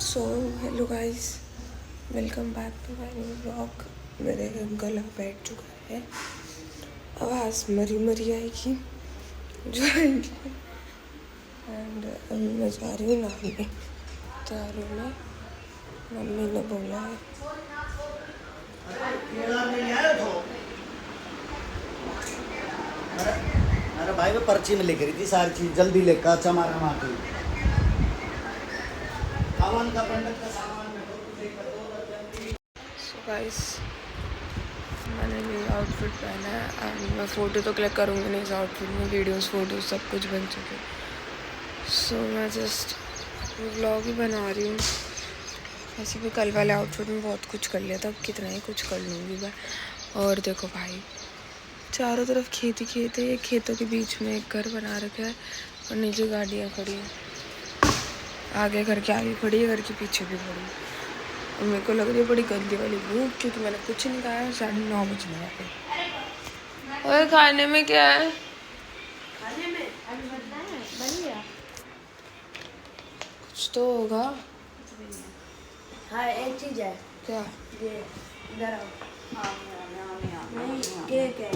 So hello guys, welcome back to my new blog. मेरे गला बैठ चुका है, आवाज़ मरी मरी आएगी जो आएगी। एंड अभी मैं जा रही हूँ नहाने। तैयार हूँ, मम्मी ने बोला है। अरे भाई वो पर्ची में लिख रही थी सारी चीज, जल्दी लेकर अच्छा मारा मार सामान का पंडित का सामान सो गाइस, मैंने ये आउटफिट पहना है एंड मैं फ़ोटो तो क्लिक करूँगी नहीं इस आउटफिट में। वीडियोस फोटोज सब कुछ बन चुके। सो मैं जस्ट व्लॉग ही बना रही हूँ। ऐसे भी कल वाले आउटफिट में बहुत कुछ कर लिया था, अब कितना ही कुछ कर लूँगी मैं। और देखो भाई, चारों तरफ खेत ही खेत है। खेतों के बीच में एक घर बना रखा है और नीचे गाड़ियाँ खड़ी हैं। आगे घर के आगे खड़ी है, घर के पीछे भी खड़ी है। और मेरे को लग रही है बड़ी गंदी वाली भूख, क्योंकि मैंने कुछ नहीं खाया। 9:30 बजने वाले। और खाने में क्या है? खाने में अभी बनना है, बन गया कुछ तो होगा। हाँ, एक चीज है। क्या? ये इधर आओ। नहीं, केक है।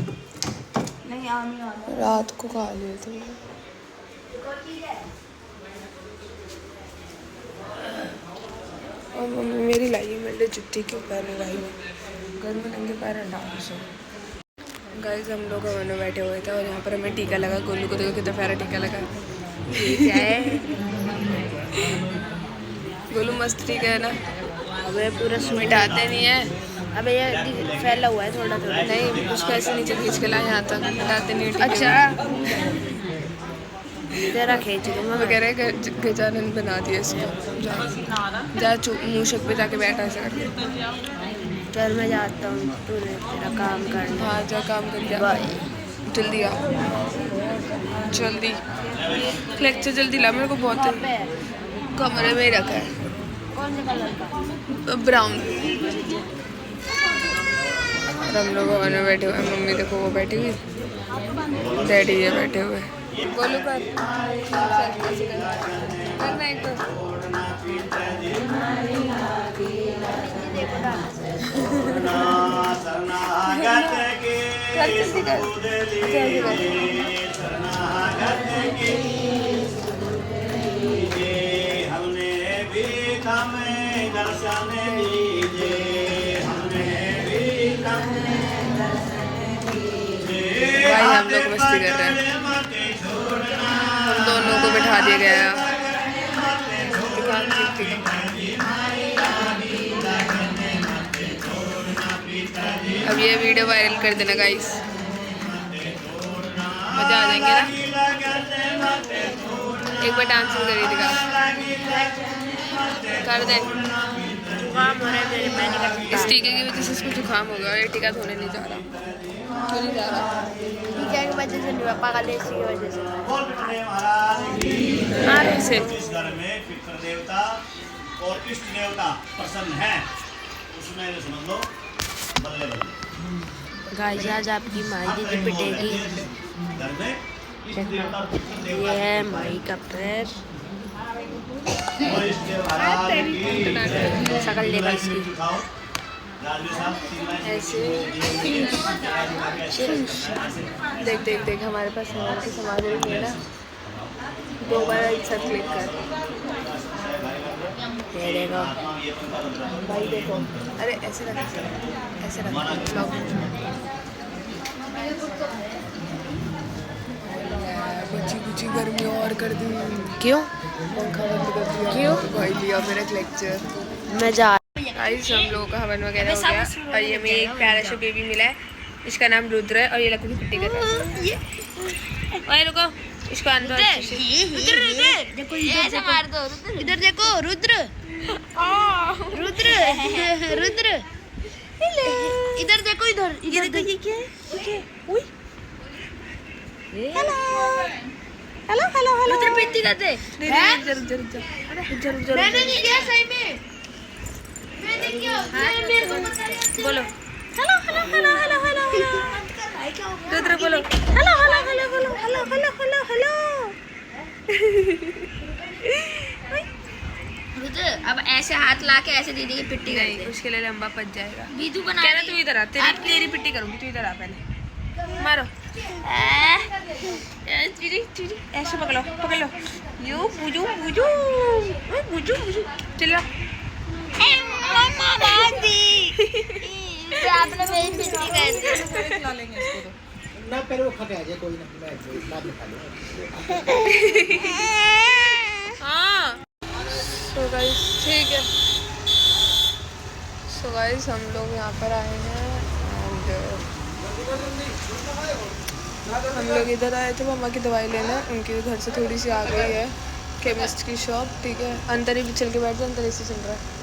नहीं, आमी रात को खा लिए थे। एक और चीज है। और मम्मी मेरी लाई है मेरे लिए जुत्ती, क्यों पहने लाई है? घर में नंगे पैर डाल सो। गाइस, हम लोग हवन में बैठे हुए थे और यहाँ पर हमें टीका लगा। गोलू को देखो कितना प्यारा टीका लगा। ये क्या है? गोलू मस्त टीका है ना? अबे पूरा मिटाते नहीं है। अबे ये फैला हुआ है थोड़ा थोड़ा। नहीं, उसको ऐसे नीचे खींच के लाए यहाँ तक, मिटाते नहीं टीके। अच्छा, तेरा खींच लूँगा वो कह रहे हैं गजानन बना दिया इसको। जा मूषक पे जाके बैठा ऐसे करके। चल मैं जाता हूँ, तूने तेरा काम करना। हाँ जा, काम कर जा। बाय। जल्दी आ, जल्दी लेक्चर जल्दी ला। मेरे को बहुत कमरे में ही रखा है। कौन से कलर का? ब्राउन। और हम लोग हवन में बैठे हुए हैं। मम्मी देखो वो बैठी हुई, डैडी ये बैठे हुए। बोलो कर करना एक तो। भाई हम लोग मस्ती कर रहे हैं। हम दोनों को बिठा दिया गया है। अब ये वीडियो वायरल कर देना गाइस, मजा आ जाएंगे ना। एक बार डांस करिए, दिखा कर दे। जुकाम हो रहा है मेरे, मैं नहीं कर सकता। इस टीके की वजह से इसको जुकाम हो गया। ये टीका धोने नहीं जा रहा। क्यों नहीं जा रहा? टीका की वजह से नहीं, पापा का लेसी की वजह से। से जिस घर में पितृ देवता और इष्ट देवता प्रसन्न है, उसमें समझ लो बल्ले बल्ले। गाइस, आज आपकी माई दीदी पिटेगी। घर में इष्ट देवता और पितृ ये देवता है माई का पैर। और इष्ट देवता की शकल देखा इसकी। दिखाओ। राजू साहब ऐसे देख देख देख, हमारे पास हनुमान की समाधि रखी है ना। 2 बार एक साथ क्लिक कर। ये देखो भाई देखो, अरे ऐसे रख, ऐसे रख। कुछ कुछ गर्मी और कर दी। क्यों? पंखा बंद कर दिया। क्यों? भाई लिया मेरा लेक्चर। मैं जा। गाइस, हम लोगों का हवन वगैरह हो गया और ये हमें एक प्यारा सा बेबी मिला है। इसका नाम रुद्र है और ये लकड़ी पिट्टी कर रहा है। ओए रुको, इसको अंदर देखो ऐसे मार दो। इधर देखो, रुद्र रुद्र रुद्र। इधर देखो, इधर इधर देखो। ये क्या है? Hello hello hello hello. Rudra पिट्टी करते। मैंने नहीं किया सही में। मैंने किया। मेरे को मत करिए। बोलो hello hello hello hello hello hello. Rudra बोलो hello hello hello hello hello hello hello hello. Rudra अब ऐसे हाथ ला के ऐसे दीदी की पिट्टी कर नहीं, दे। उसके लिए लंबा पच जाएगा। बीजू बना कह रहा रही तू इधर आ, तेरी पिट्टी करूंगी, तू इधर आ पहले। मारो चीरी चीरी, ऐसे पकड़ो पकड़ लो। यू बुजू बुजू बुजू बुजू, चलो। मम्मा दादी आपने मेरी पिट्टी कर दी। खिला लेंगे इसको तो। ना पर वो खा के आ जाए कोई ना, मैं बाद में खा लूँगा। हाँ सो गाइस ठीक है। सो गाइस हम लोग यहाँ पर आए हैं एंड हम लोग इधर आए थे मम्मा की दवाई लेने। उनके घर से थोड़ी सी आ गई है केमिस्ट की शॉप, ठीक है। अंदर ही चल के बैठ जाए, अंदर ऐसे चल रहा है।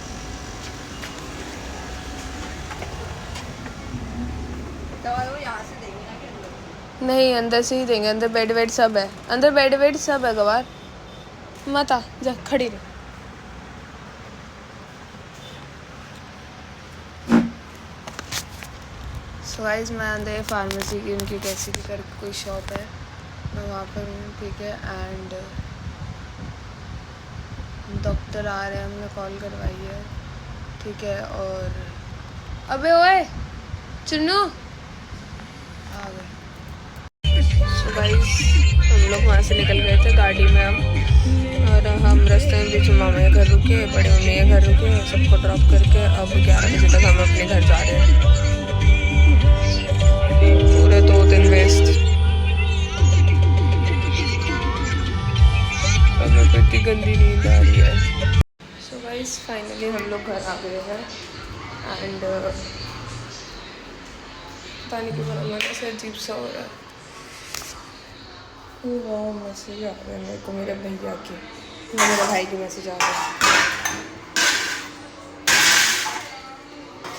नहीं अंदर से ही देंगे, अंदर बेड वेड सब है, अंदर बेड वेड सब है। गवार मत आ जा, खड़ी रह। सो गाइस मैं अंदर फार्मेसी की उनकी कैसी की करके कोई शॉप है, मैं वहाँ पर हूँ, ठीक है। एंड डॉक्टर आ रहे हैं, हमने कॉल करवाई है, ठीक है। और अबे ओए चुन्नू आ गए। सो गाइस हम लोग वहाँ से निकल गए थे गाड़ी में हम, और हम रास्ते में बीच में मामा के घर रुके, बड़े मम्मी के घर रुके, सबको ड्रॉप करके अब 11 बजे तक हम अपने घर जा रहे हैं। पूरे 2 दिन वेस्ट। अब मेरे को इतनी गंदी नींद आ रही है। सो गाइस फाइनली हम लोग घर आ गए हैं एंड पता नहीं क्यों मेरा मन ऐसा अजीब सा हो रहा है। वाह मैसेज आ रहा है मेरे को मेरे भैया के, मेरे भाई के मैसेज आ रहा है।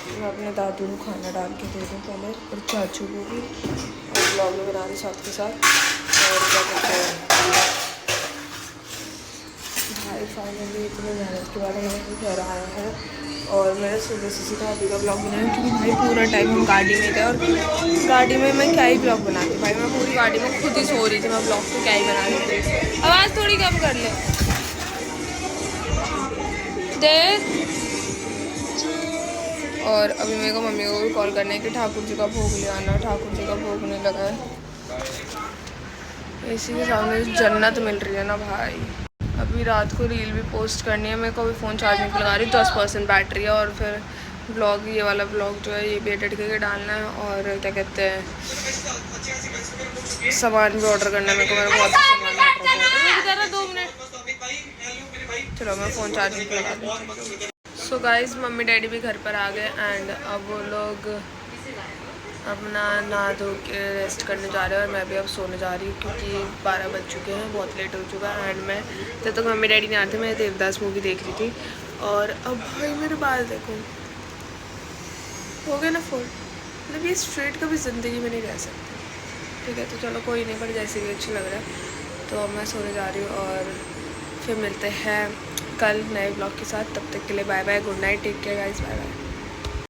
मैं अपने दादू को खाना डाल के दे दूँ पहले, और चाचू को भी, और ब्लॉग में बना रही साथ के साथ। और क्या कहते हैं भाई फाइनली इतने मेहनत के बाद हम घर आए हैं, और मैंने सुबह से सीधा अभी का ब्लॉग बनाया क्योंकि भाई पूरा टाइम हम गाड़ी में थे, और गाड़ी में मैं क्या ही ब्लॉग बनाती भाई, मैं पूरी गाड़ी में खुद ही सो रही थी, मैं ब्लॉग तो क्या ही बना रही थी। आवाज़ थोड़ी कम कर ले देख। और अभी मेरे को मम्मी को भी कॉल करना है कि ठाकुर जी का भोग ले आना, ठाकुर जी का भोग नहीं लगा है। इसी के सामने जन्नत मिल रही है ना भाई। अभी रात को रील भी पोस्ट करनी है मेरे को, अभी फ़ोन चार्जिंग पे लगा रही, 10% बैटरी है। और फिर ब्लॉग, ये वाला ब्लॉग जो है ये भी एडिट करके डालना है, और क्या कहते हैं सामान भी ऑर्डर करना है मेरे को, मेरा बहुत सामान 2 मिनट। चलो मैं फ़ोन चार्जिंग पे लगा दूँ। सो गाइस मम्मी डैडी भी घर पर आ गए एंड अब वो लोग अपना नहा धो के रेस्ट करने जा रहे हैं, और मैं भी अब सोने जा रही हूँ क्योंकि 12 बज चुके हैं, बहुत लेट हो चुका है। एंड मैं जब तक मम्मी डैडी नहीं आते मैं देवदास मूवी देख रही थी। और अब भाई मेरे बाल देखो हो गए ना फुल, मतलब ये स्ट्रेट कभी ज़िंदगी में नहीं रह सकती, ठीक है। तो चलो कोई नहीं, पर जैसे भी अच्छा लग रहा है तो अब मैं सोने जा रही हूँ, और फिर मिलते हैं कल नए ब्लॉग के साथ। तब तक के लिए bye bye, good night, take care guys, bye bye.